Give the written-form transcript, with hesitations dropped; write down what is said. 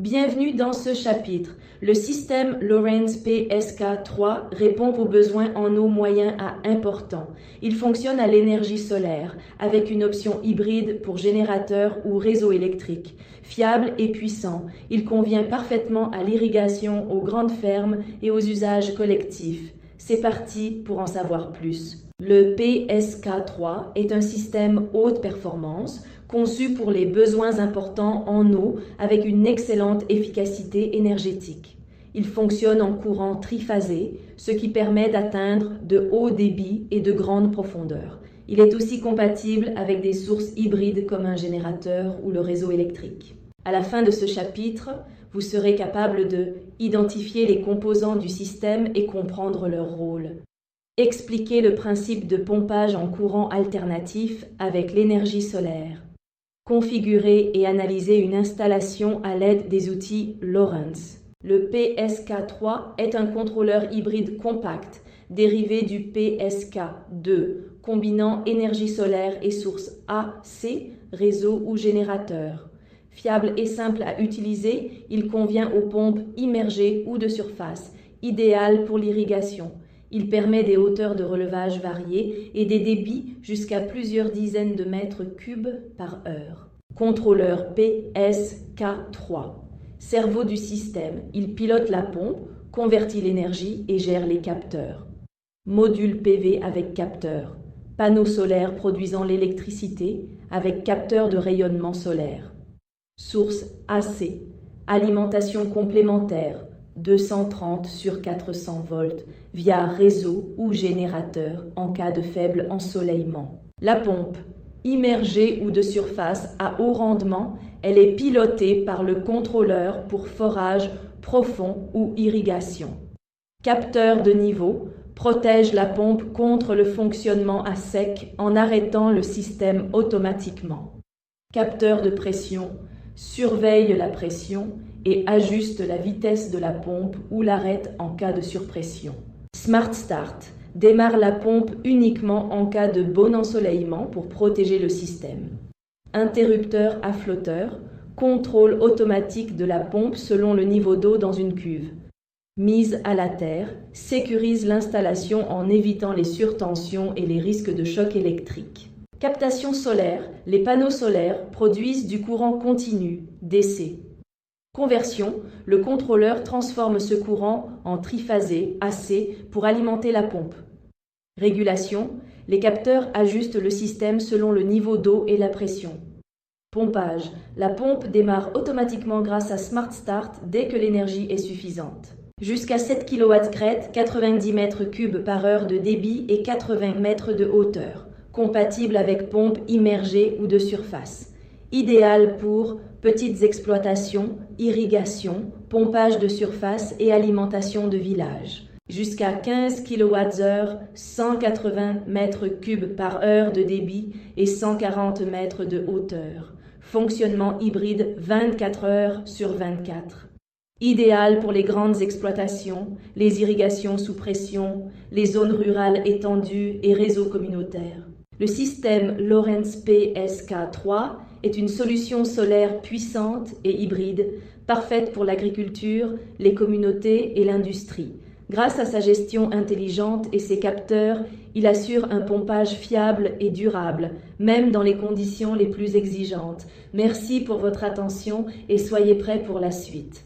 Bienvenue dans ce chapitre. Le système Lorentz PSK3 répond aux besoins en eau moyens à importants. Il fonctionne à l'énergie solaire, avec une option hybride pour générateur ou réseau électrique. Fiable et puissant, il convient parfaitement à l'irrigation, aux grandes fermes et aux usages collectifs. C'est parti pour en savoir plus. Le PSK3 est un système haute performance, conçu pour les besoins importants en eau avec une excellente efficacité énergétique. Il fonctionne en courant triphasé, ce qui permet d'atteindre de hauts débits et de grandes profondeurs. Il est aussi compatible avec des sources hybrides comme un générateur ou le réseau électrique. À la fin de ce chapitre, vous serez capable de identifier les composants du système et comprendre leur rôle. Expliquer le principe de pompage en courant alternatif avec l'énergie solaire. Configurer et analyser une installation à l'aide des outils Lorentz. Le PSK3 est un contrôleur hybride compact, dérivé du PSK2, combinant énergie solaire et source AC, réseau ou générateur. Fiable et simple à utiliser, il convient aux pompes immergées ou de surface, idéal pour l'irrigation. Il permet des hauteurs de relevage variées et des débits jusqu'à plusieurs dizaines de mètres cubes par heure. Contrôleur PSK3. Cerveau du système, il pilote la pompe, convertit l'énergie et gère les capteurs. Module PV avec capteur. Panneau solaire produisant l'électricité avec capteur de rayonnement solaire. Source AC. Alimentation complémentaire. 230 sur 400 volts via réseau ou générateur en cas de faible ensoleillement. La pompe, immergée ou de surface à haut rendement, elle est pilotée par le contrôleur pour forage profond ou irrigation. Capteur de niveau, protège la pompe contre le fonctionnement à sec en arrêtant le système automatiquement. Capteur de pression, surveille la pression et ajuste la vitesse de la pompe ou l'arrête en cas de surpression. Smart Start démarre la pompe uniquement en cas de bon ensoleillement pour protéger le système. Interrupteur à flotteur, contrôle automatique de la pompe selon le niveau d'eau dans une cuve. Mise à la terre, sécurise l'installation en évitant les surtensions et les risques de choc électrique. Captation solaire, les panneaux solaires produisent du courant continu, DC. Conversion, le contrôleur transforme ce courant en triphasé, AC, pour alimenter la pompe. Régulation, les capteurs ajustent le système selon le niveau d'eau et la pression. Pompage, la pompe démarre automatiquement grâce à Smart Start dès que l'énergie est suffisante. Jusqu'à 7 kW crête, 90 m3 par heure de débit et 80 mètres de hauteur. Compatible avec pompe immergée ou de surface. Idéal pour petites exploitations, irrigation, pompage de surface et alimentation de village. Jusqu'à 15 kWh, 180 m3 par heure de débit et 140 mètres de hauteur. Fonctionnement hybride 24 heures sur 24. Idéal pour les grandes exploitations, les irrigations sous pression, les zones rurales étendues et réseaux communautaires. Le système Lorentz PSK3 est une solution solaire puissante et hybride, parfaite pour l'agriculture, les communautés et l'industrie. Grâce à sa gestion intelligente et ses capteurs, il assure un pompage fiable et durable, même dans les conditions les plus exigeantes. Merci pour votre attention et soyez prêts pour la suite.